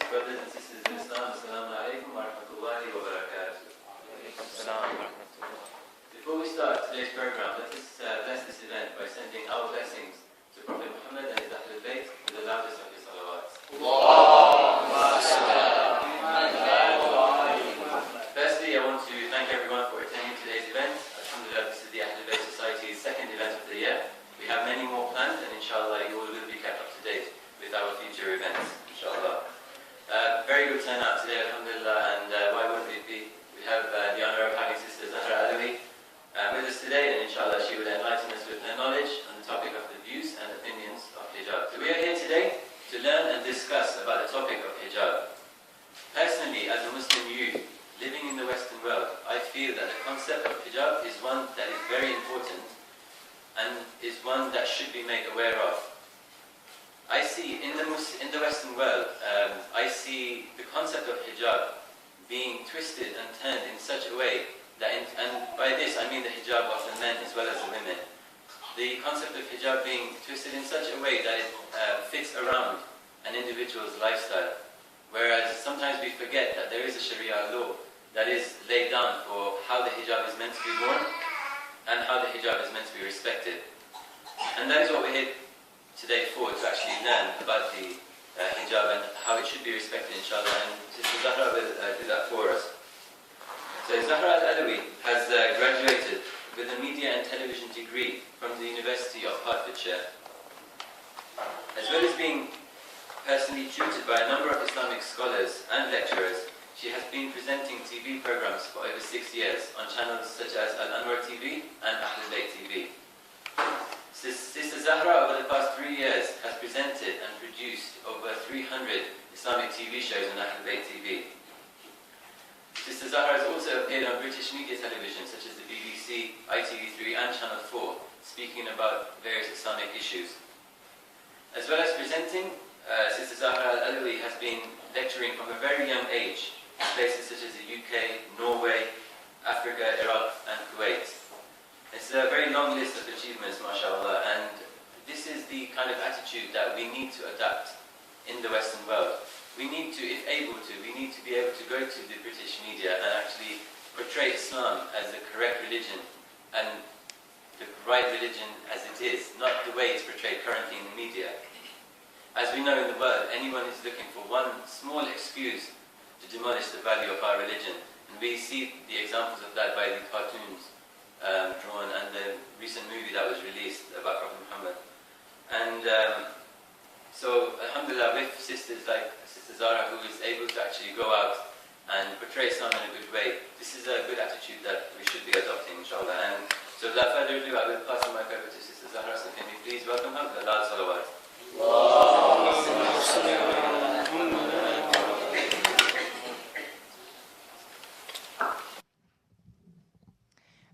Brothers and sisters in Islam, Assalamu alaikum wa rahmatullahi wa barakatuh. Before we start today's program, let us bless this event by sending our blessings to Prophet Muhammad and his Ahlulbayt with the loudest of his salawats. Firstly, I want to thank everyone for attending today's event. Alhamdulillah, this is the Ahlulbayt Society's second event of the year. We have many more planned, and inshallah, you all will be kept up to date with our future events, inshallah. Very good turnout today, alhamdulillah, and why wouldn't it be? We have the honor of having Sister Zahra Al-Alawi with us today, and inshallah she will enlighten us with her knowledge on the topic of the views and opinions of hijab. So we are here today to learn and discuss about the topic of hijab. Personally, as a Muslim youth living in the Western world, I feel that the concept of hijab is one that is very important and is one that should be made aware of. I see in the Western world, I see the concept of hijab being twisted and turned in such a way that, and by this I mean the hijab of the men as well as the women. The concept of hijab being twisted in such a way that it fits around an individual's lifestyle. Whereas sometimes we forget that there is a Sharia law that is laid down for how the hijab is meant to be worn and how the hijab is meant to be respected. And that is what we're here today for, to actually learn about the hijab and how it should be respected, inshallah. And Sister Zahra will do that for us. So Zahra Al-Alawi has graduated with a media and television degree from the University of Hertfordshire. As well as being personally tutored by a number of Islamic scholars and lecturers, she has been presenting TV programs for over 6 years on channels such as Al-Anwar TV and Ahlulbayt TV. Sister Zahra, over the past 3 years, has presented and produced over 300 Islamic TV shows on Ahlulbayt TV. Sister Zahra has also appeared on British media television such as the BBC, ITV3 and Channel 4, speaking about various Islamic issues. As well as presenting, Sister Zahra Al-Alawi has been lecturing from a very young age in places such as the UK, Norway, Africa, Iraq and Kuwait. It's a very long list of achievements, mashallah, and this is the kind of attitude that we need to adapt in the Western world. We need to, if able to, we need to be able to go to the British media and actually portray Islam as the correct religion and the right religion as it is, not the way it's portrayed currently in the media. As we know in the world, anyone is looking for one small excuse to demolish the value of our religion, and we see the examples of that by the cartoons drawn and the recent movie that was released about Prophet Muhammad. And so, alhamdulillah, with sisters like Sister Zahra, who is able to actually go out and portray Islam in a good way, this is a good attitude that we should be adopting, inshallah. And so without further ado, I will pass the mic over to Sister Zahra. So can you please welcome her with a loud salawat.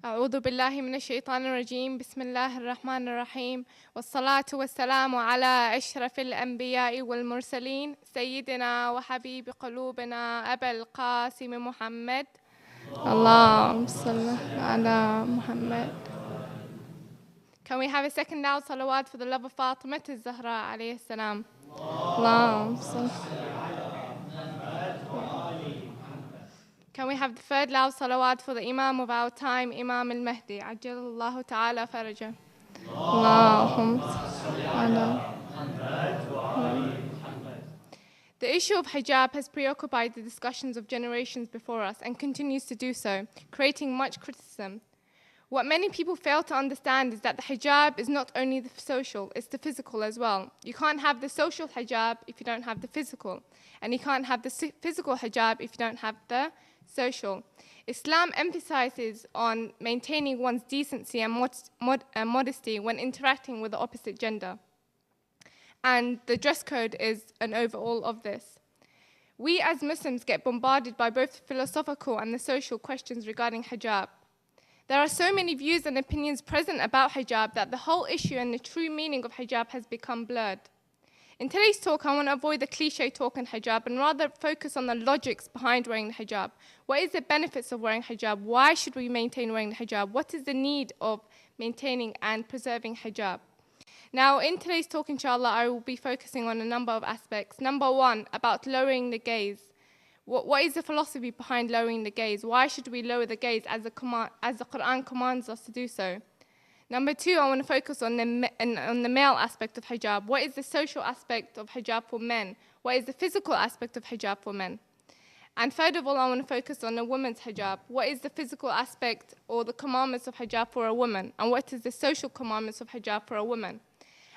أعوذ بالله من الشيطان الرجيم بسم الله الرحمن الرحيم والصلاة والسلام على أشرف الأنبياء والمرسلين سيدنا وحبيب قلوبنا أبا القاسم محمد اللهم صل على محمد. Can we have a second loud salawat for the love of Fatima Zahra alayhi salam? اللهم صل. Can we have the third loud salawat for the Imam of our time, Imam al-Mahdi, Ajjalallahu ta'ala faraja. Allahumma. The issue of hijab has preoccupied the discussions of generations before us and continues to do so, creating much criticism. What many people fail to understand is that the hijab is not only the social, it's the physical as well. You can't have the social hijab if you don't have the physical, and you can't have the physical hijab if you don't have the social. Islam emphasizes on maintaining one's decency and modesty when interacting with the opposite gender. And the dress code is an overall of this. We as Muslims get bombarded by both philosophical and the social questions regarding hijab. There are so many views and opinions present about hijab that the whole issue and the true meaning of hijab has become blurred. In today's talk, I want to avoid the cliche talk on hijab and rather focus on the logics behind wearing the hijab. What is the benefits of wearing hijab? Why should we maintain wearing the hijab? What is the need of maintaining and preserving hijab? Now, in today's talk, inshallah, I will be focusing on a number of aspects. Number one, about lowering the gaze. What is the philosophy behind lowering the gaze? Why should we lower the gaze as the Quran commands us to do so? Number two, I want to focus on the male aspect of hijab. What is the social aspect of hijab for men? What is the physical aspect of hijab for men? And third of all, I want to focus on a woman's hijab. What is the physical aspect or the commandments of hijab for a woman? And what is the social commandments of hijab for a woman?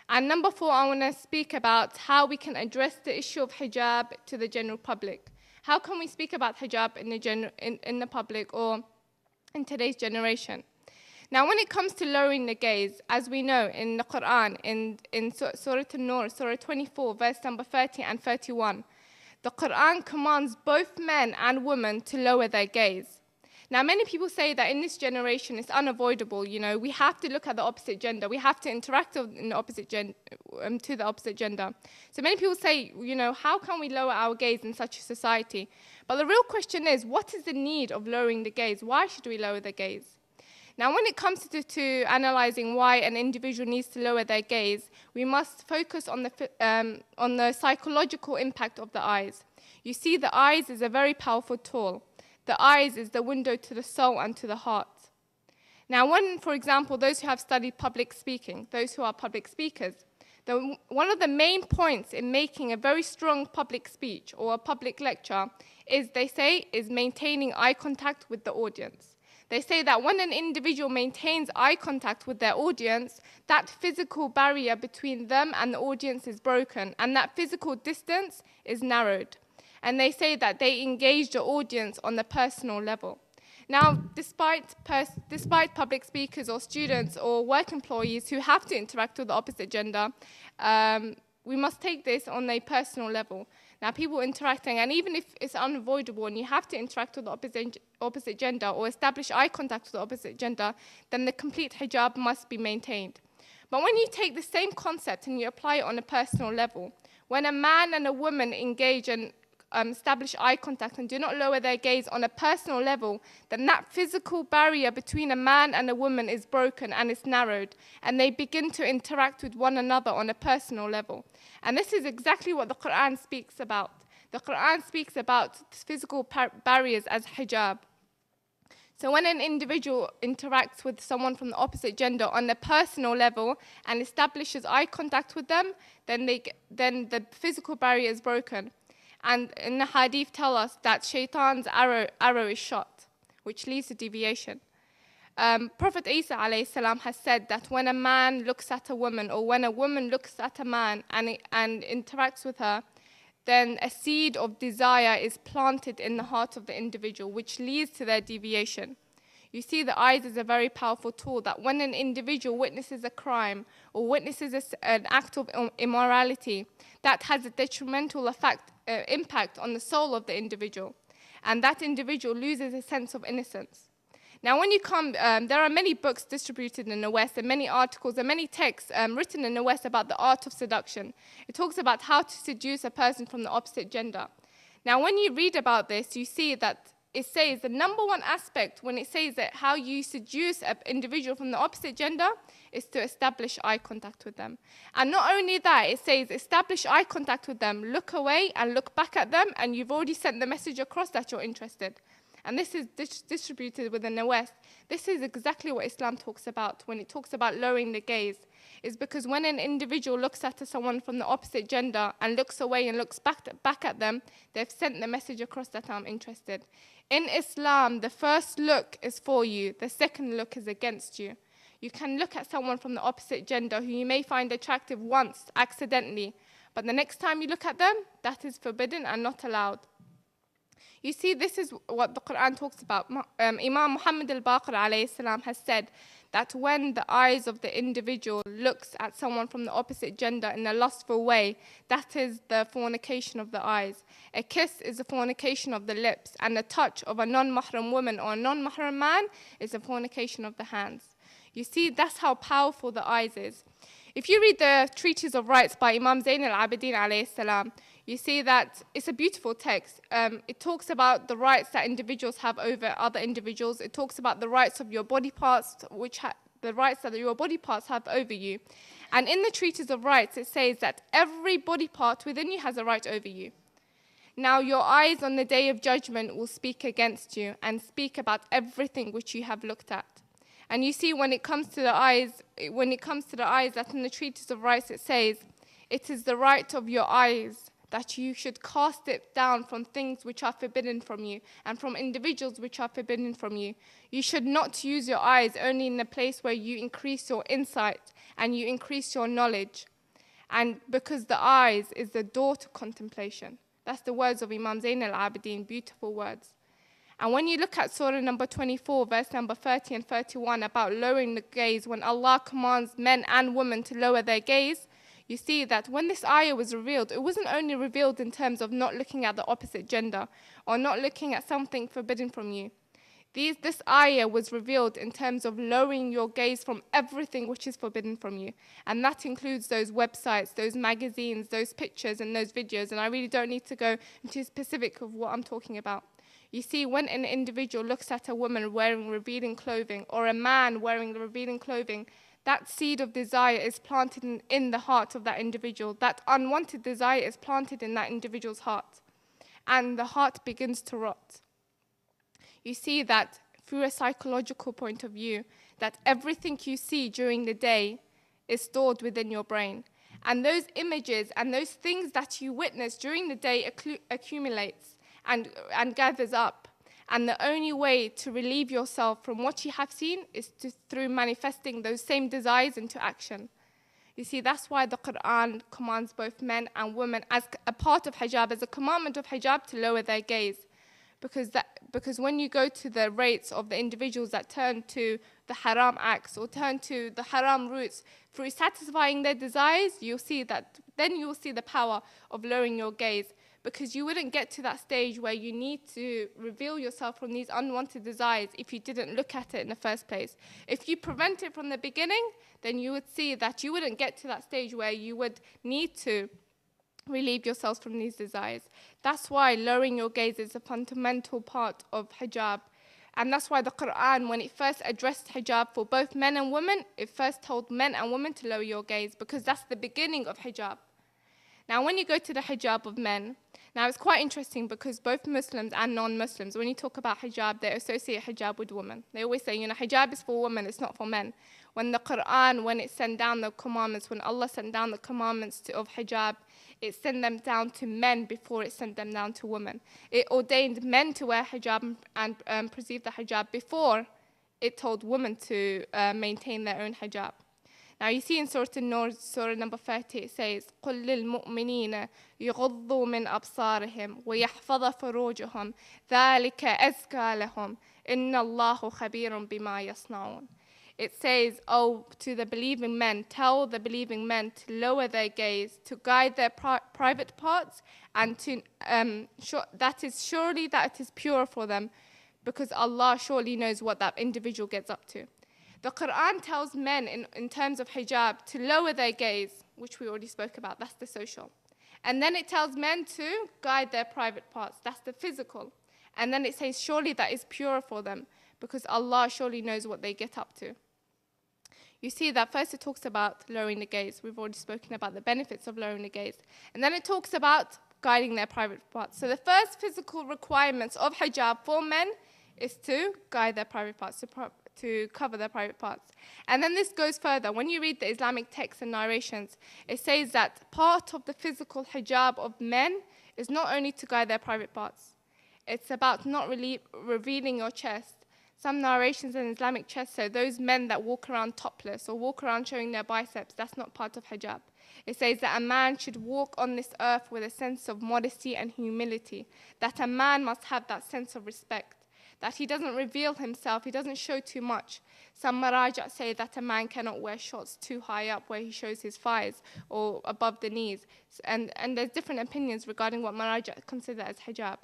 And number four, I want to speak about how we can address the issue of hijab to the general public. How can we speak about hijab in the public or in today's generation? Now, when it comes to lowering the gaze, as we know in the Quran, in Surah An-Nur, Surah 24, verse number 30 and 31, the Quran commands both men and women to lower their gaze. Now, many people say that in this generation it's unavoidable, we have to look at the opposite gender. We have to interact in the opposite to the opposite gender. So many people say, how can we lower our gaze in such a society? But the real question is, what is the need of lowering the gaze? Why should we lower the gaze? Now, when it comes to analyzing why an individual needs to lower their gaze, we must focus on the psychological impact of the eyes. You see, the eyes is a very powerful tool. The eyes is the window to the soul and to the heart. Now, for example, those who have studied public speaking, those who are public speakers, one of the main points in making a very strong public speech or a public lecture is maintaining eye contact with the audience. They say that when an individual maintains eye contact with their audience, that physical barrier between them and the audience is broken, and that physical distance is narrowed. And they say that they engage the audience on the personal level. Now, despite public speakers or students or work employees who have to interact with the opposite gender, we must take this on a personal level. Now, people interacting, and even if it's unavoidable and you have to interact with the opposite gender or establish eye contact with the opposite gender, then the complete hijab must be maintained. But when you take the same concept and you apply it on a personal level, when a man and a woman engage and establish eye contact and do not lower their gaze on a personal level, then that physical barrier between a man and a woman is broken and is narrowed, and they begin to interact with one another on a personal level. And this is exactly what the Quran speaks about. The Quran speaks about physical barriers as hijab. So when an individual interacts with someone from the opposite gender on a personal level and establishes eye contact with them, then the physical barrier is broken. And in the hadith tell us that shaitan's arrow is shot, which leads to deviation. Prophet Isa alayhi salam has said that when a man looks at a woman or when a woman looks at a man and interacts with her, then a seed of desire is planted in the heart of the individual, which leads to their deviation. You see, the eyes is a very powerful tool that when an individual witnesses a crime or witnesses an act of immorality, that has a detrimental impact on the soul of the individual, and that individual loses a sense of innocence. Now, when you come, there are many books distributed in the West and many articles and many texts written in the West about the art of seduction. It talks about how to seduce a person from the opposite gender. Now, when you read about this, you see that it says the number one aspect when it says that how you seduce an individual from the opposite gender is to establish eye contact with them. And not only that, it says establish eye contact with them, look away and look back at them, and you've already sent the message across that you're interested. And this is distributed within the West. This is exactly what Islam talks about when it talks about lowering the gaze. Is because when an individual looks at someone from the opposite gender and looks away and looks back at them, they've sent the message across that I'm interested. In Islam, the first look is for you, the second look is against you. You can look at someone from the opposite gender who you may find attractive once, accidentally, but the next time you look at them, that is forbidden and not allowed. You see, this is what the Quran talks about. Imam Muhammad al-Baqir alayhi salam has said that when the eyes of the individual looks at someone from the opposite gender in a lustful way, that is the fornication of the eyes. A kiss is the fornication of the lips, and the touch of a non-mahram woman or a non-mahram man is a fornication of the hands. You see, that's how powerful the eyes is. If you read the Treatise of Rights by Imam Zayn al-Abidin alayhi salam, you see that it's a beautiful text. It talks about the rights that individuals have over other individuals. It talks about the rights of your body parts, the rights that your body parts have over you. And in the Treatise of Rights, it says that every body part within you has a right over you. Now, your eyes on the day of judgment will speak against you and speak about everything which you have looked at. And you see, when it comes to the eyes, that in the Treatise of Rights it says, it is the right of your eyes that you should cast it down from things which are forbidden from you and from individuals which are forbidden from you. You should not use your eyes only in a place where you increase your insight and you increase your knowledge. And because the eyes is the door to contemplation. That's the words of Imam Zain al-Abidin, beautiful words. And when you look at Surah number 24, verse number 30 and 31 about lowering the gaze, when Allah commands men and women to lower their gaze, you see that when this ayah was revealed, it wasn't only revealed in terms of not looking at the opposite gender or not looking at something forbidden from you. This ayah was revealed in terms of lowering your gaze from everything which is forbidden from you. And that includes those websites, those magazines, those pictures and those videos. And I really don't need to go into specific of what I'm talking about. You see, when an individual looks at a woman wearing revealing clothing or a man wearing revealing clothing, that seed of desire is planted in the heart of that individual. That unwanted desire is planted in that individual's heart. And the heart begins to rot. You see that through a psychological point of view, that everything you see during the day is stored within your brain. And those images and those things that you witness during the day accumulates and gathers up. And the only way to relieve yourself from what you have seen is through manifesting those same desires into action. You see, that's why the Quran commands both men and women as a part of hijab, as a commandment of hijab, to lower their gaze. Because when you go to the rates of the individuals that turn to the haram acts or turn to the haram routes through satisfying their desires, you'll see that then you will see the power of lowering your gaze, because you wouldn't get to that stage where you need to reveal yourself from these unwanted desires if you didn't look at it in the first place. If you prevent it from the beginning, then you would see that you wouldn't get to that stage where you would need to relieve yourselves from these desires. That's why lowering your gaze is a fundamental part of hijab. And that's why the Quran, when it first addressed hijab for both men and women, it first told men and women to lower your gaze, because that's the beginning of hijab. Now, when you go to the hijab of men, now it's quite interesting because both Muslims and non-Muslims, when you talk about hijab, they associate hijab with women. They always say, hijab is for women, it's not for men. When the Quran, when it sent down the commandments, when Allah sent down the commandments of hijab, it sent them down to men before it sent them down to women. It ordained men to wear hijab and perceive the hijab before it told women to maintain their own hijab. Now you see in Surah An-Nur, Surah number 30, it says, قُلْ لِلْمُؤْمِنِينَ يُغَضُّوا مِنْ أَبْصَارِهِمْ وَيَحْفَظَ فُرُوجَهُمْ ذَلِكَ أَزْكَى لَهُمْ إِنَّ اللَّهُ خَبِيرٌ بِمَا يَصْنَعُونَ. It says, to the believing men, tell the believing men to lower their gaze, to guide their private parts, and to that it is pure for them, because Allah surely knows what that individual gets up to. The Quran tells men in terms of hijab to lower their gaze, which we already spoke about, that's the social. And then it tells men to guide their private parts, that's the physical. And then it says surely that is pure for them, because Allah surely knows what they get up to. You see that first it talks about lowering the gaze. We've already spoken about the benefits of lowering the gaze. And then it talks about guiding their private parts. So the first physical requirements of hijab for men is to guide their private parts, to cover their private parts. And then this goes further. When you read the Islamic texts and narrations, it says that part of the physical hijab of men is not only to guide their private parts. It's about not really revealing your chest. Some narrations in Islamic chest say those men that walk around topless or walk around showing their biceps, that's not part of hijab. It says that a man should walk on this earth with a sense of modesty and humility, that a man must have that sense of respect, that he doesn't reveal himself, he doesn't show too much. Some maraja say that a man cannot wear shorts too high up where he shows his thighs or above the knees. And there's different opinions regarding what maraja consider as hijab.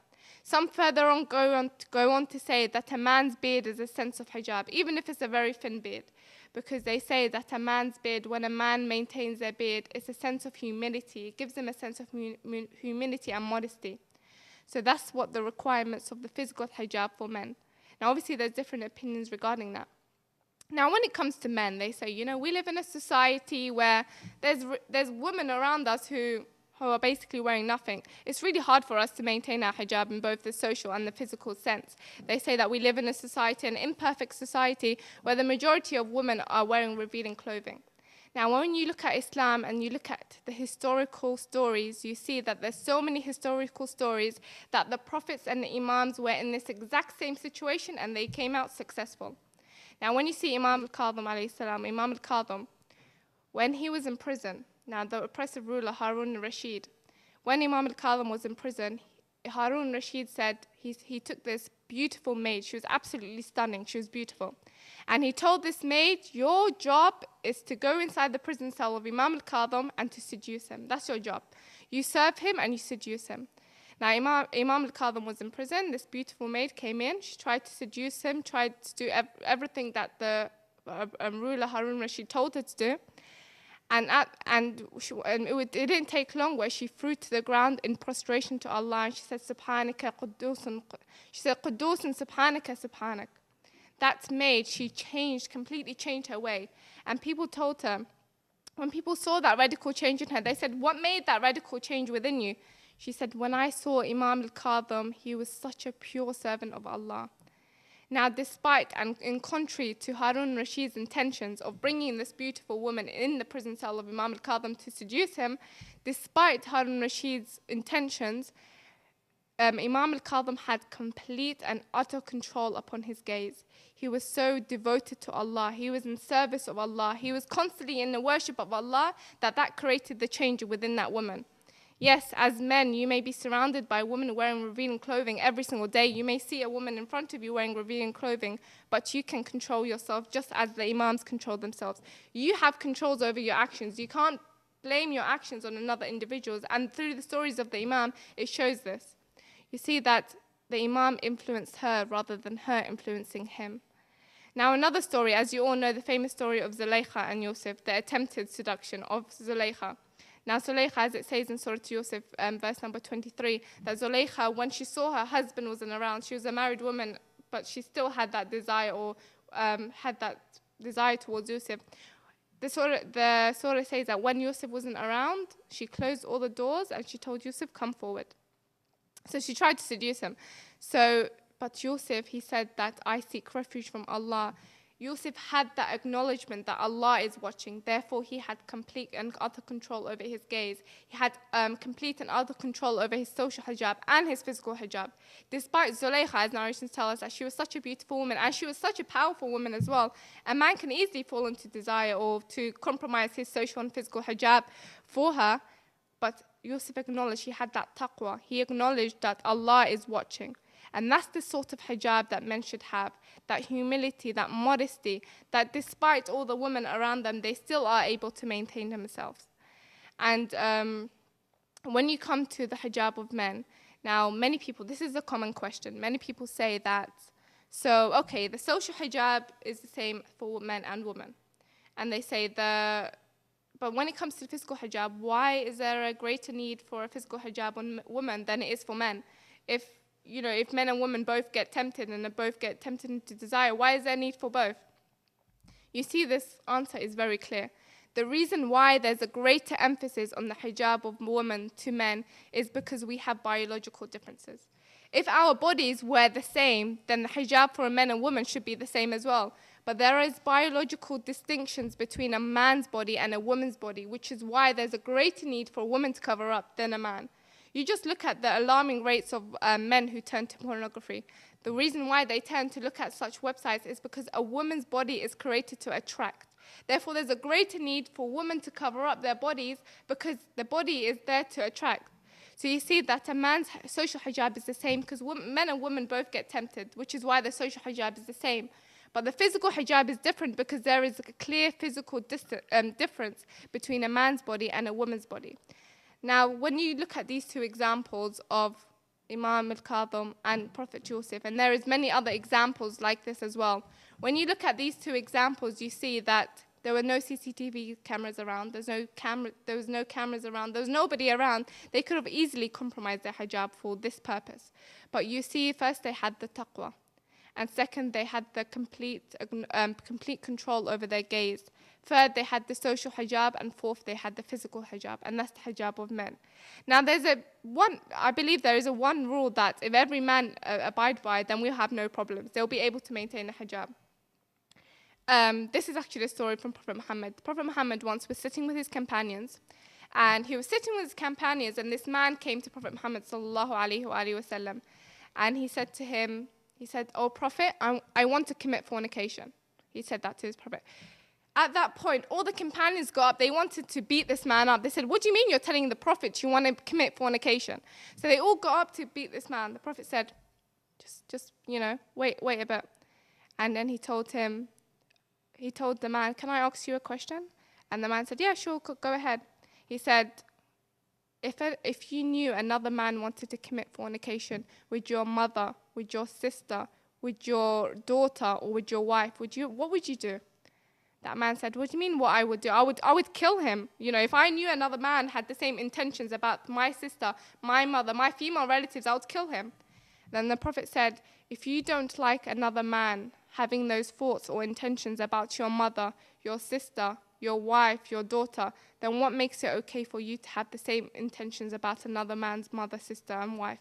Some further on go on to say that a man's beard is a sense of hijab, even if it's a very thin beard, because they say that a man's beard, when a man maintains their beard, it's a sense of humility. It gives them a sense of humility and modesty. So that's what the requirements of the physical hijab for men. Now obviously there's different opinions regarding that. Now, when it comes to men, they say, you know, we live in a society where there's women around us who are basically wearing nothing. It's really hard for us to maintain our hijab in both the social and the physical sense. They say that we live in a society, an imperfect society, where the majority of women are wearing revealing clothing. Now, when you look at Islam and you look at the historical stories, you see that there's so many historical stories that the prophets and the imams were in this exact same situation and they came out successful. Now, when you see Imam al-Kadhim alayhi salam, Imam al-Kadhim, when he was in prison, now the oppressive ruler Harun al-Rashid, when Imam al-Kadhim was in prison, Harun al-Rashid said he took this beautiful maid. She was absolutely stunning. She was beautiful. And he told this maid, your job is to go inside the prison cell of Imam al-Kadhim and to seduce him. That's your job. You serve him and you seduce him. Now, Imam al-Kadhim was in prison. This beautiful maid came in. She tried to seduce him, tried to do everything that the ruler Harun al-Rashid told her to do. And it didn't take long where she threw to the ground in prostration to Allah. And she said, Subhanaka Quddusun. She said, Quddusun Subhanaka Subhanak. That maid, she completely changed her way. And people told her, when people saw that radical change in her, they said, what made that radical change within you? She said, when I saw Imam al-Kadhim, he was such a pure servant of Allah. Now, despite and in contrary to Harun Rashid's intentions of bringing this beautiful woman in the prison cell of Imam al-Kadhim to seduce him, despite Harun Rashid's intentions, Imam al-Kadhim had complete and utter control upon his gaze. He was so devoted to Allah. He was in service of Allah. He was constantly in the worship of Allah that created the change within that woman. Yes, as men, you may be surrounded by women wearing revealing clothing every single day. You may see a woman in front of you wearing revealing clothing, but you can control yourself just as the imams control themselves. You have controls over your actions. You can't blame your actions on another individuals. And through the stories of the imam, it shows this. You see that the imam influenced her rather than her influencing him. Now, another story, as you all know, the famous story of Zulaykha and Yusuf, the attempted seduction of Zulaykha. Now, Zulaykha, as it says in Surah Yusuf, verse number 23, that Zulaykha, when she saw her husband wasn't around, she was a married woman, but she still had that desire towards Yusuf. The surah says that when Yusuf wasn't around, she closed all the doors and she told Yusuf, come forward. So she tried to seduce him. But Yusuf, he said that I seek refuge from Allah. Yusuf had that acknowledgement that Allah is watching. Therefore, he had complete and utter control over his gaze. He had complete and utter control over his social hijab and his physical hijab. Despite Zulaykha, as narrations tell us, that she was such a beautiful woman and she was such a powerful woman as well. A man can easily fall into desire or to compromise his social and physical hijab for her. But Yusuf acknowledged he had that taqwa. He acknowledged that Allah is watching. And that's the sort of hijab that men should have, that humility, that modesty, that despite all the women around them, they still are able to maintain themselves. And when you come to the hijab of men, now many people, this is a common question, many people say that, so okay, the social hijab is the same for men and women. And they say but when it comes to physical hijab, why is there a greater need for a physical hijab on women than it is for men? If men and women both get tempted and they both get tempted into desire, why is there need for both? You see, this answer is very clear. The reason why there's a greater emphasis on the hijab of women to men is because we have biological differences. If our bodies were the same, then the hijab for a man and woman should be the same as well. But there is biological distinctions between a man's body and a woman's body, which is why there's a greater need for a woman to cover up than a man. You just look at the alarming rates of men who turn to pornography. The reason why they tend to look at such websites is because a woman's body is created to attract. Therefore, there's a greater need for women to cover up their bodies because the body is there to attract. So you see that a man's social hijab is the same because men and women both get tempted, which is why the social hijab is the same. But the physical hijab is different because there is a clear physical difference between a man's body and a woman's body. Now, when you look at these two examples of Imam al-Kadhim and Prophet Yusuf, and there is many other examples like this as well, when you look at these two examples, you see that there were no CCTV cameras around, there was no cameras around, there was nobody around. They could have easily compromised their hijab for this purpose. But you see, first they had the taqwa. And second, they had the complete control over their gaze. Third, they had the social hijab, and fourth, they had the physical hijab, and that's the hijab of men. Now, I believe there is a one rule that if every man abide by, then we'll have no problems. They'll be able to maintain the hijab. This is actually a story from Prophet Muhammad. Prophet Muhammad once was sitting with his companions, and he was sitting with his companions, and this man came to Prophet Muhammad sallallahu alaihi wasallam, and he said to him, he said, "Oh Prophet, I want to commit fornication." He said that to his Prophet. At that point, all the companions got up. They wanted to beat this man up. They said, "What do you mean you're telling the Prophet you want to commit fornication?" So they all got up to beat this man. The Prophet said, just wait a bit. And then he told the man, "Can I ask you a question?" And the man said, "Yeah, sure, go ahead." He said, if you knew another man wanted to commit fornication with your mother, with your sister, with your daughter, or with your wife, what would you do? That man said, "What do you mean what I would do? I would kill him. If I knew another man had the same intentions about my sister, my mother, my female relatives, I would kill him." Then the Prophet said, "If you don't like another man having those thoughts or intentions about your mother, your sister, your wife, your daughter, then what makes it okay for you to have the same intentions about another man's mother, sister, and wife?"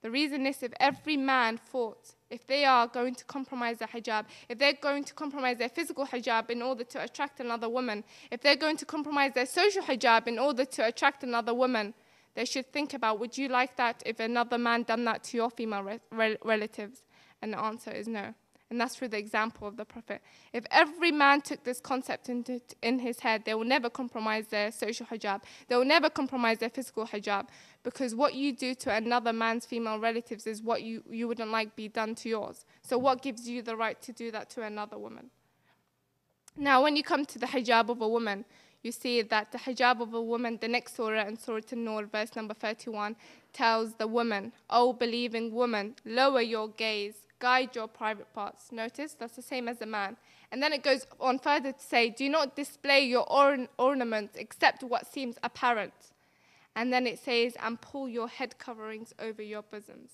The reason is, if every man thought, if they are going to compromise their hijab, if they're going to compromise their physical hijab in order to attract another woman, if they're going to compromise their social hijab in order to attract another woman, they should think about, would you like that if another man done that to your female relatives? And the answer is no. And that's through the example of the Prophet. If every man took this concept in his head, they will never compromise their social hijab. They will never compromise their physical hijab. Because what you do to another man's female relatives is what you wouldn't like be done to yours. So what gives you the right to do that to another woman? Now, when you come to the hijab of a woman, you see that the hijab of a woman, the next surah, in Surah An-Nur, verse number 31, tells the woman, "O believing woman, lower your gaze, guide your private parts." Notice, that's the same as a man. And then it goes on further to say, "Do not display your ornaments except what seems apparent." And then it says, "And pull your head coverings over your bosoms."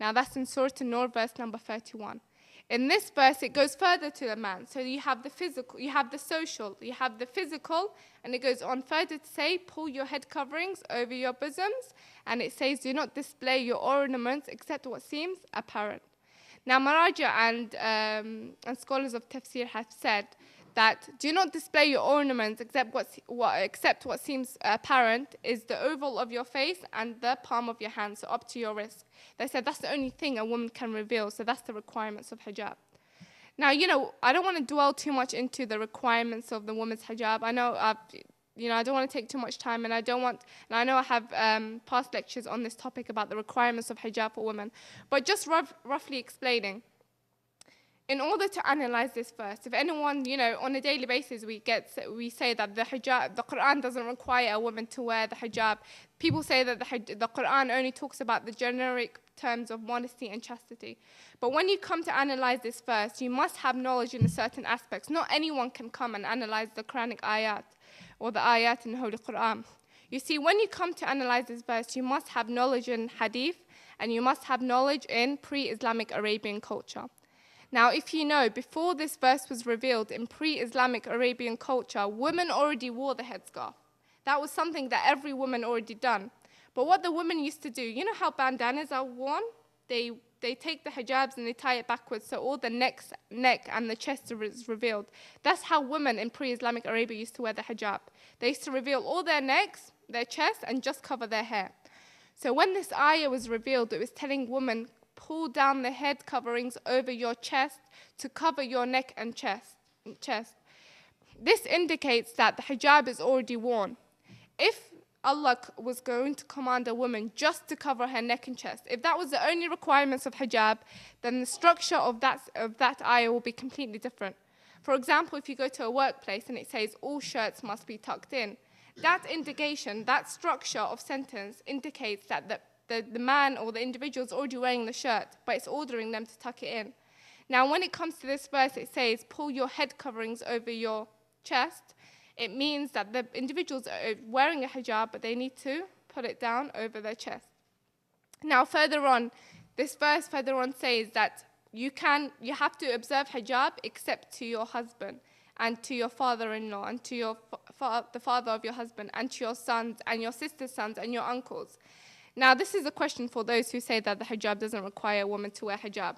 Now that's in Surah An-Nur, verse number 31. In this verse, it goes further to the man. So you have the physical, you have the social, you have the physical, and it goes on further to say, "Pull your head coverings over your bosoms." And it says, "Do not display your ornaments except what seems apparent." Now, Maraja and scholars of tafsir have said that do not display your ornaments except what seems apparent is the oval of your face and the palm of your hand, so up to your wrist. They said that's the only thing a woman can reveal, so that's the requirements of hijab. Now, I don't want to dwell too much into the requirements of the woman's hijab. I know I don't want to take too much time, and I know I have past lectures on this topic about the requirements of hijab for women, but just roughly explaining. In order to analyze this first, if anyone, on a daily basis we say that the Quran doesn't require a woman to wear the hijab. People say that the Quran only talks about the generic terms of modesty and chastity. But when you come to analyze this first, you must have knowledge in certain aspects. Not anyone can come and analyze the Quranic ayat or the ayat in the Holy Quran. You see, when you come to analyze this verse, you must have knowledge in hadith, and you must have knowledge in pre-Islamic Arabian culture. Now, if you know, before this verse was revealed in pre-Islamic Arabian culture, women already wore the headscarf. That was something that every woman already done. But what the women used to do, you know how bandanas are worn? They take the hijabs and they tie it backwards so all the neck and the chest is revealed. That's how women in pre-Islamic Arabia used to wear the hijab. They used to reveal all their necks, their chests, and just cover their hair. So when this ayah was revealed, it was telling women, pull down the head coverings over your chest to cover your neck and chest. This indicates that the hijab is already worn. If Allah was going to command a woman just to cover her neck and chest, if that was the only requirements of hijab, then the structure of that ayah will be completely different. For example, if you go to a workplace and it says all shirts must be tucked in, that indication, that structure of sentence indicates that the man or the individual is already wearing the shirt, but it's ordering them to tuck it in. Now, when it comes to this verse, it says, pull your head coverings over your chest. It means that the individuals are wearing a hijab, but they need to put it down over their chest. Now, further on, this verse further on says that you have to observe hijab except to your husband and to your father-in-law and to your the father of your husband and to your sons and your sister's sons and your uncles. Now, this is a question for those who say that the hijab doesn't require a woman to wear hijab.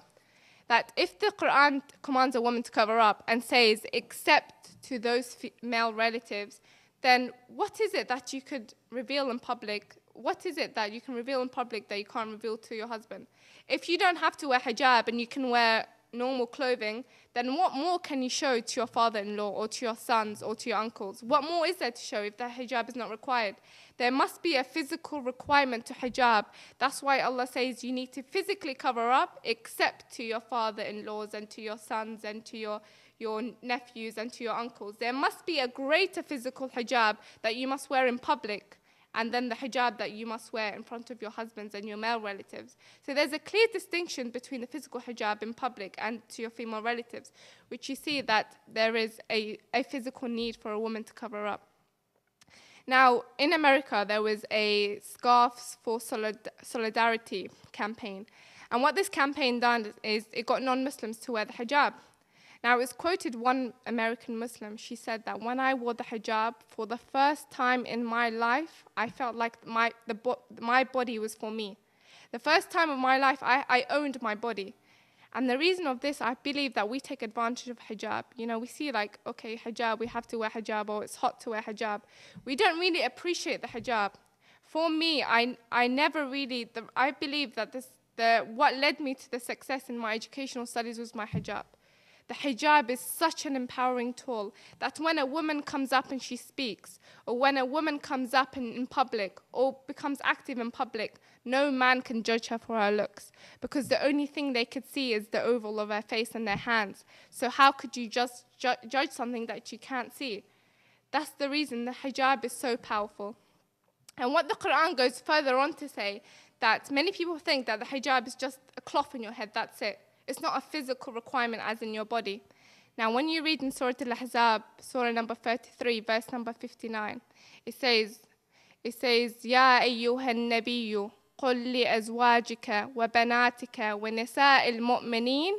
That if the Quran commands a woman to cover up and says except to those male relatives, then what is it that you could reveal in public? What is it that you can reveal in public that you can't reveal to your husband? If you don't have to wear hijab and you can wear normal clothing, then what more can you show to your father-in-law or to your sons or to your uncles? What more is there to show if the hijab is not required? There must be a physical requirement to hijab. That's why Allah says you need to physically cover up except to your father-in-laws and to your sons and to your nephews and to your uncles. There must be a greater physical hijab that you must wear in public, and then the hijab that you must wear in front of your husbands and your male relatives. So there's a clear distinction between the physical hijab in public and to your female relatives, which you see that there is a physical need for a woman to cover up. Now, in America, there was a Scarves for Solidarity campaign. And what this campaign done is it got non-Muslims to wear the hijab. Now, it was quoted one American Muslim. She said that when I wore the hijab for the first time in my life, I felt like my body was for me. The first time of my life, I owned my body. And the reason of this, I believe that we take advantage of hijab. You know, we see like, okay, hijab, we have to wear hijab, or it's hot to wear hijab. We don't really appreciate the hijab. For me, I never really, I believe that what led me to the success in my educational studies was my hijab. The hijab is such an empowering tool that when a woman comes up and she speaks, or when a woman comes up in public or becomes active in public, no man can judge her for her looks, because the only thing they could see is the oval of her face and their hands. So how could you just judge something that you can't see? That's the reason the hijab is so powerful. And what the Quran goes further on to say, that many people think that the hijab is just a cloth on your head, that's it. It's not a physical requirement as in your body. Now, when you read in Surah Al-Ahzab, Surah number 33, verse number 59, it says, يَا أَيُّهَا النَّبِيُّ قُلْ لِأَزْوَاجِكَ وَبَنَاتِكَ وَنِسَاءِ الْمُؤْمِنِينَ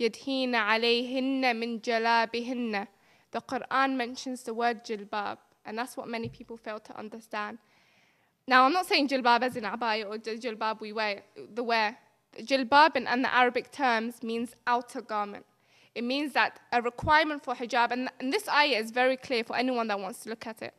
يَدْهِينَ عَلَيْهِنَّ مِنْ جَلَابِهِنَّ. The Quran mentions the word jilbab, and that's what many people fail to understand. Now, I'm not saying jilbab as in abaya or jilbab we wear, the wear. Jilbab in the Arabic terms means outer garment. It means that a requirement for hijab, and this ayah is very clear for anyone that wants to look at it.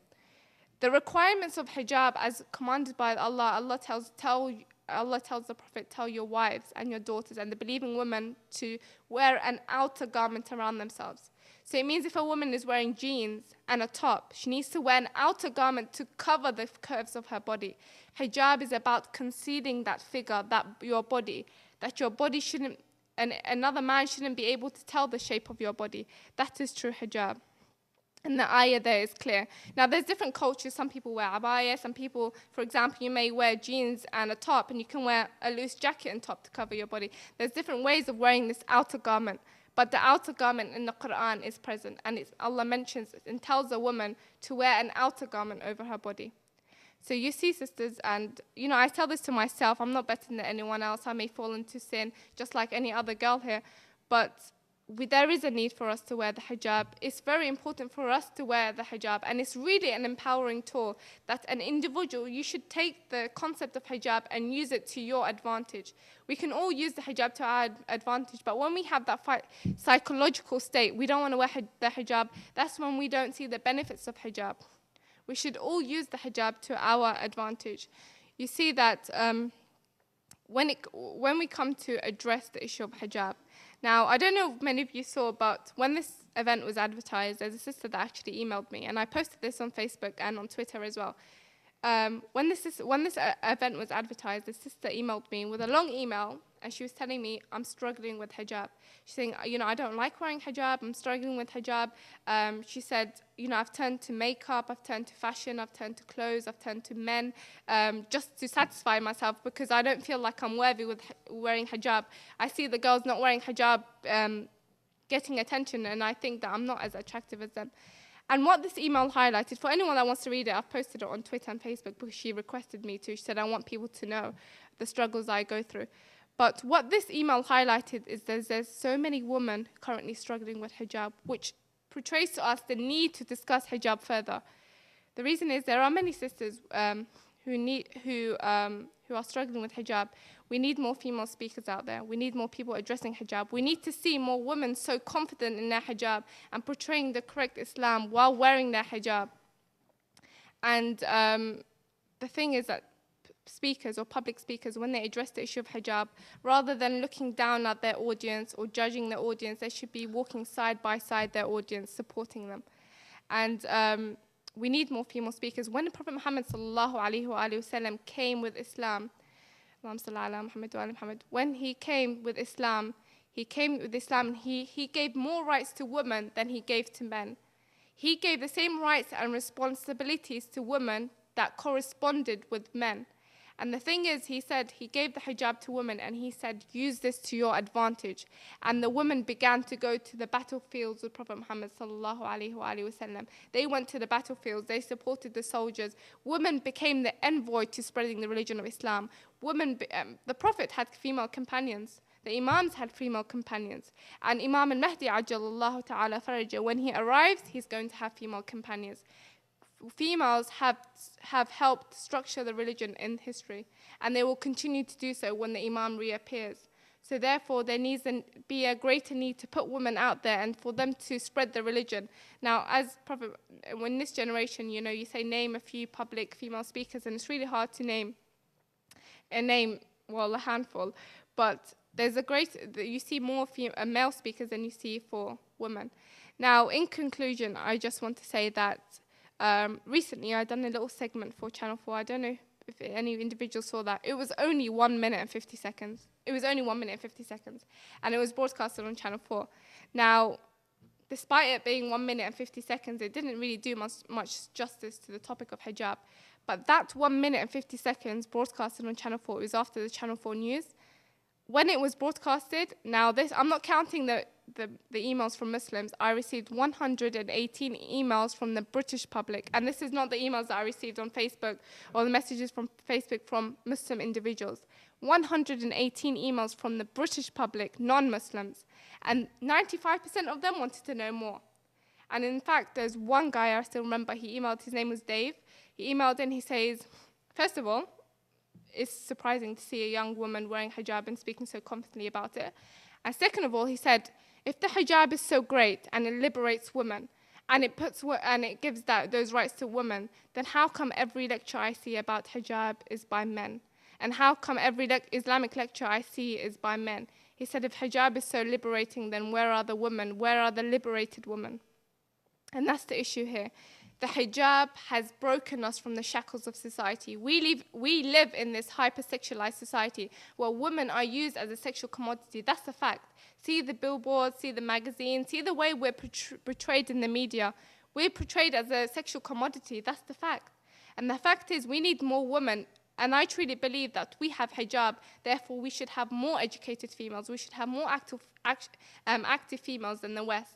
The requirements of hijab as commanded by Allah, Allah tells the Prophet, tell your wives and your daughters and the believing women to wear an outer garment around themselves. So it means if a woman is wearing jeans and a top, she needs to wear an outer garment to cover the curves of her body. Hijab is about concealing that figure, that your body shouldn't, and another man shouldn't be able to tell the shape of your body. That is true hijab. And the ayah there is clear. Now, there's different cultures. Some people wear abaya. Some people, for example, you may wear jeans and a top, and you can wear a loose jacket and top to cover your body. There's different ways of wearing this outer garment. But the outer garment in the Quran is present. And Allah mentions and tells a woman to wear an outer garment over her body. So you see, sisters, and, you know, I tell this to myself. I'm not better than anyone else. I may fall into sin just like any other girl here. But there is a need for us to wear the hijab. It's very important for us to wear the hijab, and it's really an empowering tool that an individual, you should take the concept of hijab and use it to your advantage. We can all use the hijab to our advantage, but when we have that psychological state, we don't want to wear the hijab, that's when we don't see the benefits of hijab. We should all use the hijab to our advantage. You see that when we come to address the issue of hijab, now, I don't know if many of you saw, but when this event was advertised, there's a sister that actually emailed me, and I posted this on Facebook and on Twitter as well. When this event was advertised, the sister emailed me with a long email, and she was telling me, I'm struggling with hijab. She's saying, you know, I don't like wearing hijab, I'm struggling with hijab. She said, you know, I've turned to makeup, I've turned to fashion, I've turned to clothes, I've turned to men, just to satisfy myself, because I don't feel like I'm worthy with wearing hijab. I see the girls not wearing hijab getting attention, and I think that I'm not as attractive as them. And what this email highlighted, for anyone that wants to read it, I've posted it on Twitter and Facebook because she requested me to. She said, I want people to know the struggles I go through. But what this email highlighted is there's so many women currently struggling with hijab, which portrays to us the need to discuss hijab further. The reason is there are many sisters who are struggling with hijab. We need more female speakers out there. We need more people addressing hijab. We need to see more women so confident in their hijab and portraying the correct Islam while wearing their hijab. And the thing is that speakers or public speakers, when they address the issue of hijab, rather than looking down at their audience or judging their audience, they should be walking side by side their audience, supporting them. And we need more female speakers. When the Prophet Muhammad ﷺ came with Islam, when he came with Islam, he gave more rights to women than he gave to men. He gave the same rights and responsibilities to women that corresponded with men. And the thing is, he said, he gave the hijab to women and he said, use this to your advantage. And the women began to go to the battlefields with Prophet Muhammad ﷺ. They went to the battlefields, they supported the soldiers. Women became the envoy to spreading the religion of Islam. The Prophet had female companions. The Imams had female companions. And Imam al-Mahdi, ajallahu ta'ala faraja, when he arrives, he's going to have female companions. Females have helped structure the religion in history, and they will continue to do so when the Imam reappears. So therefore, there needs to be a greater need to put women out there and for them to spread the religion. Now, in this generation, you say name a few public female speakers, and it's really hard to name a handful. But there's you see more male speakers than you see for women. Now, in conclusion, I just want to say that recently I've done a little segment for Channel 4. I don't know if any individual saw that. It was only 1 minute and 50 seconds. It was only 1 minute and 50 seconds. And it was broadcasted on Channel 4. Now, despite it being 1 minute and 50 seconds, it didn't really do much justice to the topic of hijab. But that 1 minute and 50 seconds broadcasted on Channel 4, it was after the Channel 4 news. When it was broadcasted, now I'm not counting the emails from Muslims. I received 118 emails from the British public. And this is not the emails that I received on Facebook or the messages from Facebook from Muslim individuals. 118 emails from the British public, non-Muslims. And 95% of them wanted to know more. And in fact, there's one guy I still remember, he emailed, his name was Dave. He emailed in, he says, first of all, it's surprising to see a young woman wearing hijab and speaking so confidently about it. And second of all, he said, if the hijab is so great and it liberates women and it gives those rights to women, then how come every lecture I see about hijab is by men? And how come every Islamic lecture I see is by men? He said, if hijab is so liberating, then where are the women? Where are the liberated women? And that's the issue here. The hijab has broken us from the shackles of society. We live in this hypersexualized society where women are used as a sexual commodity. That's a fact. See the billboards, see the magazines, see the way we're portrayed in the media. We're portrayed as a sexual commodity. That's the fact. And the fact is we need more women. And I truly believe that we have hijab, therefore we should have more educated females. We should have more active females than the West.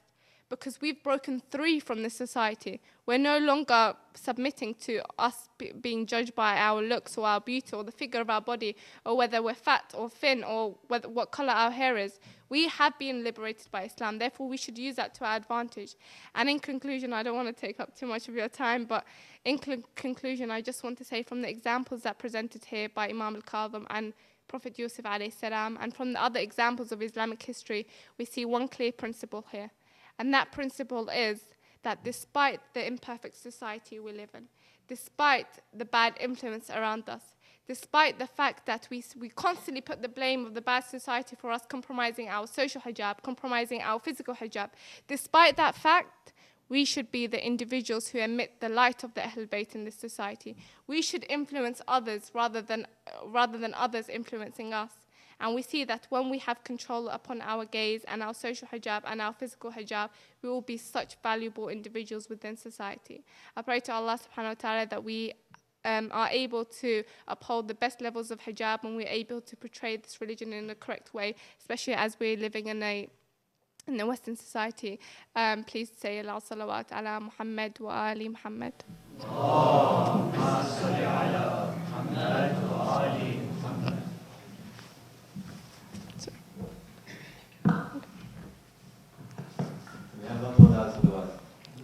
Because we've broken free from this society. We're no longer submitting to us being judged by our looks or our beauty or the figure of our body or whether we're fat or thin or what color our hair is. We have been liberated by Islam. Therefore, we should use that to our advantage. And in conclusion, I don't want to take up too much of your time, but in conclusion, I just want to say from the examples that presented here by Imam al-Kadhim and Prophet Yusuf alayhi salam, and from the other examples of Islamic history, we see one clear principle here. And that principle is that despite the imperfect society we live in, despite the bad influence around us, despite the fact that we constantly put the blame of the bad society for us compromising our social hijab, compromising our physical hijab, despite that fact, we should be the individuals who emit the light of the Ahlulbayt in this society. We should influence others rather than others influencing us. And we see that when we have control upon our gaze and our social hijab and our physical hijab, we will be such valuable individuals within society. I pray to Allah subhanahu wa ta'ala that we are able to uphold the best levels of hijab and we're able to portray this religion in the correct way, especially as we're living in the Western society. Please say Allah salawat ala Muhammad wa ali Muhammad.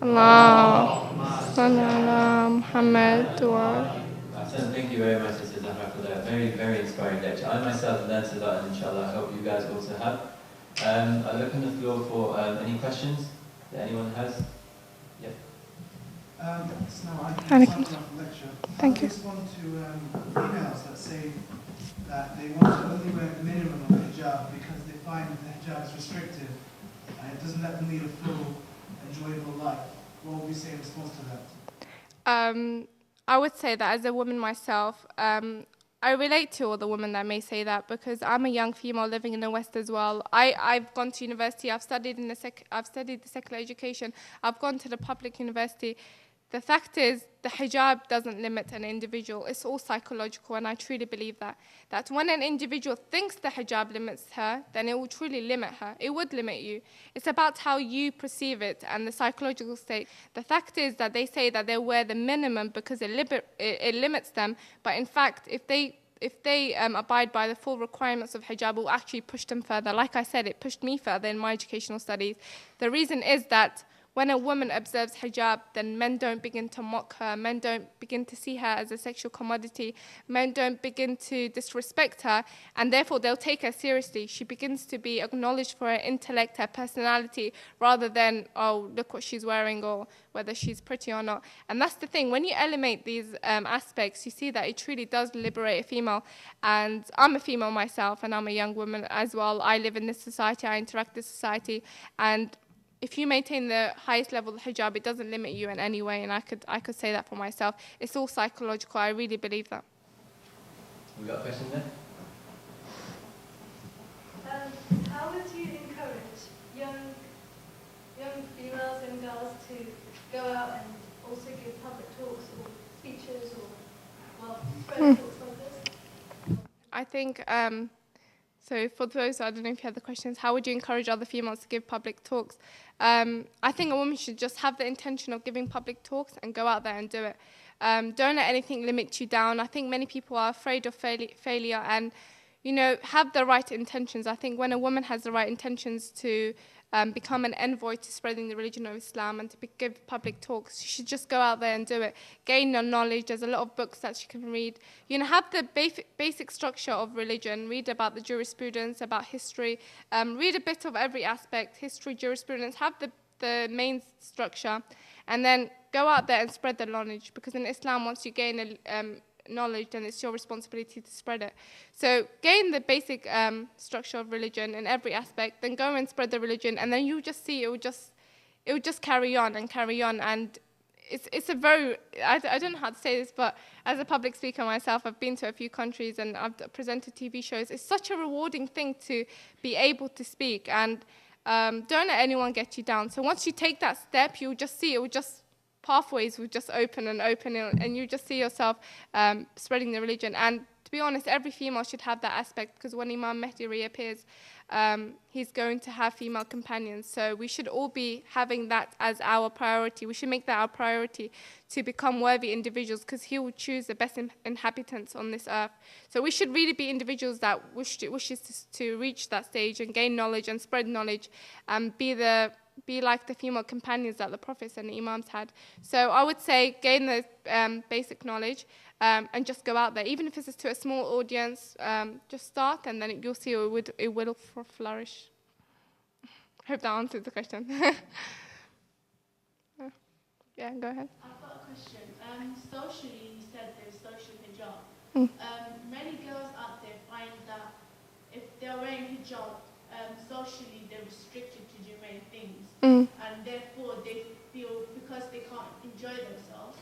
Allahumma salli ala Muhammad wa Thank you very much, Sister Zahra, for that very, very inspiring lecture. I myself learned a lot, and inshallah, I hope you guys also have. I'll open the floor for any questions that anyone has. Yeah. So I can start off the lecture. Thank I you. respond to emails that say that they want to only wear the minimum of hijab because they find the hijab is restrictive and it doesn't let them lead a full, enjoyable life. What would you say in response to that? I would say that as a woman myself, I relate to all the women that may say that because I'm a young female living in the West as well. I've gone to university. I've studied I've studied the secular education. I've gone to the public university. The fact is, the hijab doesn't limit an individual. It's all psychological, and I truly believe that. That when an individual thinks the hijab limits her, then it will truly limit her. It would limit you. It's about how you perceive it and the psychological state. The fact is that they say that they wear the minimum because it limits them, but in fact, if they abide by the full requirements of hijab, it will actually push them further. Like I said, it pushed me further in my educational studies. The reason is that when a woman observes hijab, then men don't begin to mock her, men don't begin to see her as a sexual commodity, men don't begin to disrespect her, and therefore they'll take her seriously. She begins to be acknowledged for her intellect, her personality, rather than, oh, look what she's wearing or whether she's pretty or not. And that's the thing, when you eliminate these aspects, you see that it truly does liberate a female. And I'm a female myself, and I'm a young woman as well. I live in this society, I interact with this society, and if you maintain the highest level of hijab, it doesn't limit you in any way, and I could say that for myself. It's all psychological. I really believe that. We got a question there? How would you encourage young females and girls to go out and also give public talks or speeches or spread talks like this? I think. So for those, I don't know if you have the questions, how would you encourage other females to give public talks? I think a woman should just have the intention of giving public talks and go out there and do it. Don't let anything limit you down. I think many people are afraid of failure and, have the right intentions. I think when a woman has the right intentions to become an envoy to spreading the religion of Islam and to give public talks, she should just go out there and do it. Gain your knowledge. There's a lot of books that she can read. Have the basic structure of religion. Read about the jurisprudence, about history. Read a bit of every aspect, history, jurisprudence. Have the main structure. And then go out there and spread the knowledge. Because in Islam, once you gain knowledge, then it's your responsibility to spread it. So gain the basic structure of religion in every aspect, then go and spread the religion, and then you just see it will just carry on and carry on. And it's a very, I don't know how to say this, but as a public speaker myself, I've been to a few countries and I've presented TV shows. It's such a rewarding thing to be able to speak, and don't let anyone get you down. So once you take that step, you'll just see it will just pathways will just open and open, and you just see yourself spreading the religion. And to be honest, every female should have that aspect, because when Imam Mahdi reappears, he's going to have female companions. So we should all be having that as our priority. We should make that our priority to become worthy individuals, because he will choose the best inhabitants on this earth. So we should really be individuals that wishes to reach that stage and gain knowledge and spread knowledge and be like the female companions that the prophets and the imams had. So I would say gain the basic knowledge and just go out there. Even if it's to a small audience, just start, and then you'll see it will flourish. Hope that answers the question. Yeah, go ahead. I've got a question. Socially, you said there's social hijab. Many girls out there find that if they're wearing hijab, socially they're restricted to do many things, and therefore they feel because they can't enjoy themselves,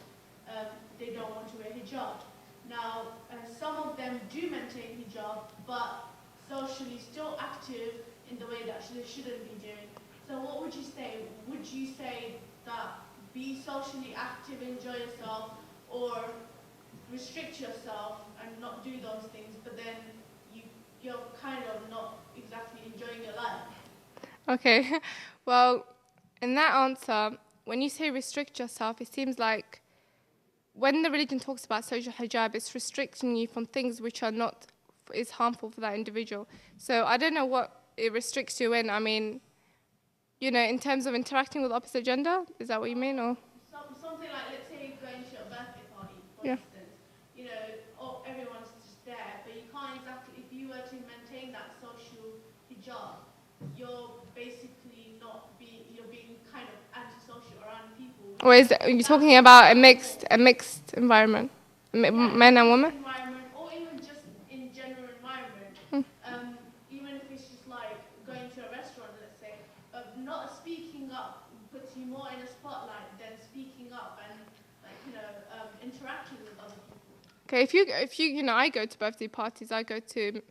they don't want to wear hijab. Now, some of them do maintain hijab, but socially still active in the way that they shouldn't be doing. So what would you say? Would you say that be socially active, enjoy yourself, or restrict yourself and not do those things, but then you're kind of not exactly enjoying your life? Okay, well, in that answer, when you say restrict yourself, it seems like when the religion talks about social hijab, it's restricting you from things which is harmful for that individual. So I don't know what it restricts you in. I mean, you know, in terms of interacting with opposite gender? Is that what you mean, or? Something like, let's say you're going to a birthday party, for Yeah. instance. You know, oh, everyone's just there, but you can't exactly, if you were to maintain that social hijab, you're basically not being, you're being kind of antisocial around people. Or are you talking about a mixed environment? Men and women? Environment, or even just in general environment. Even if it's just like going to a restaurant, let's say, not speaking up puts you more in a spotlight than speaking up and, like, you know, interacting with other people. Okay, if you know, I go to birthday parties, I go to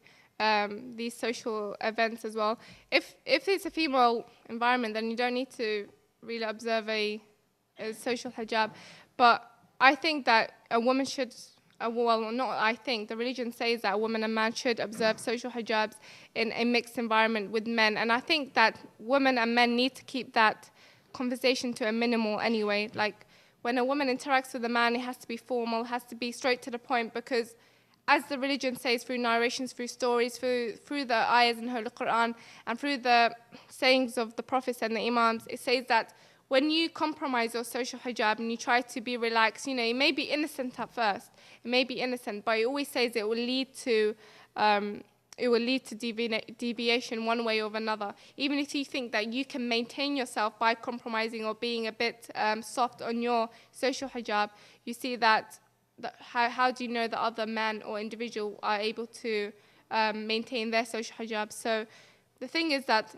these social events as well. If it's a female environment, then you don't need to really observe a social hijab. But I think that a woman should, well, not I think, the religion says that a woman and man should observe social hijabs in a mixed environment with men. And I think that women and men need to keep that conversation to a minimal anyway. Like, when a woman interacts with a man, it has to be formal, has to be straight to the point, because as the religion says, through narrations, through stories, through the ayahs in Holy Quran, and through the sayings of the prophets and the imams, it says that when you compromise your social hijab and you try to be relaxed, you know, it may be innocent at first, it may be innocent, but it always says it will lead to deviation one way or another. Even if you think that you can maintain yourself by compromising or being a bit soft on your social hijab, you see that how do you know that other men or individual are able to maintain their social hijab? So the thing is that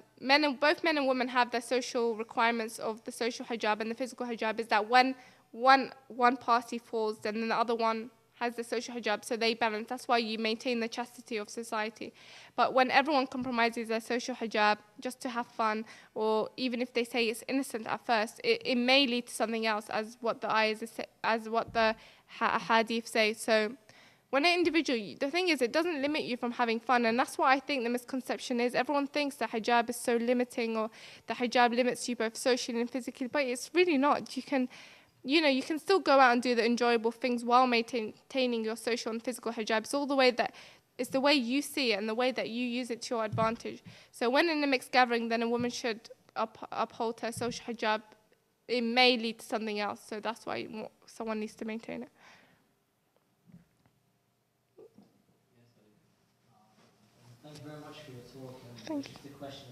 both men and women have their social requirements of the social hijab, and the physical hijab is that when one party falls, then the other one has the social hijab, so they balance. That's why you maintain the chastity of society. But when everyone compromises their social hijab just to have fun, or even if they say it's innocent at first, it may lead to something else, as what the ayahs, as what the hadith say. So when an individual, the thing is, it doesn't limit you from having fun, and that's what I think the misconception is. Everyone thinks that hijab is so limiting, or the hijab limits you both socially and physically, but it's really not. You can still go out and do the enjoyable things while maintaining your social and physical hijab. It's the way you see it and the way that you use it to your advantage. So when in a mixed gathering, then a woman should uphold her social hijab. It may lead to something else, so that's why someone needs to maintain it. Thank you very much for your talk. And Thank you. just a question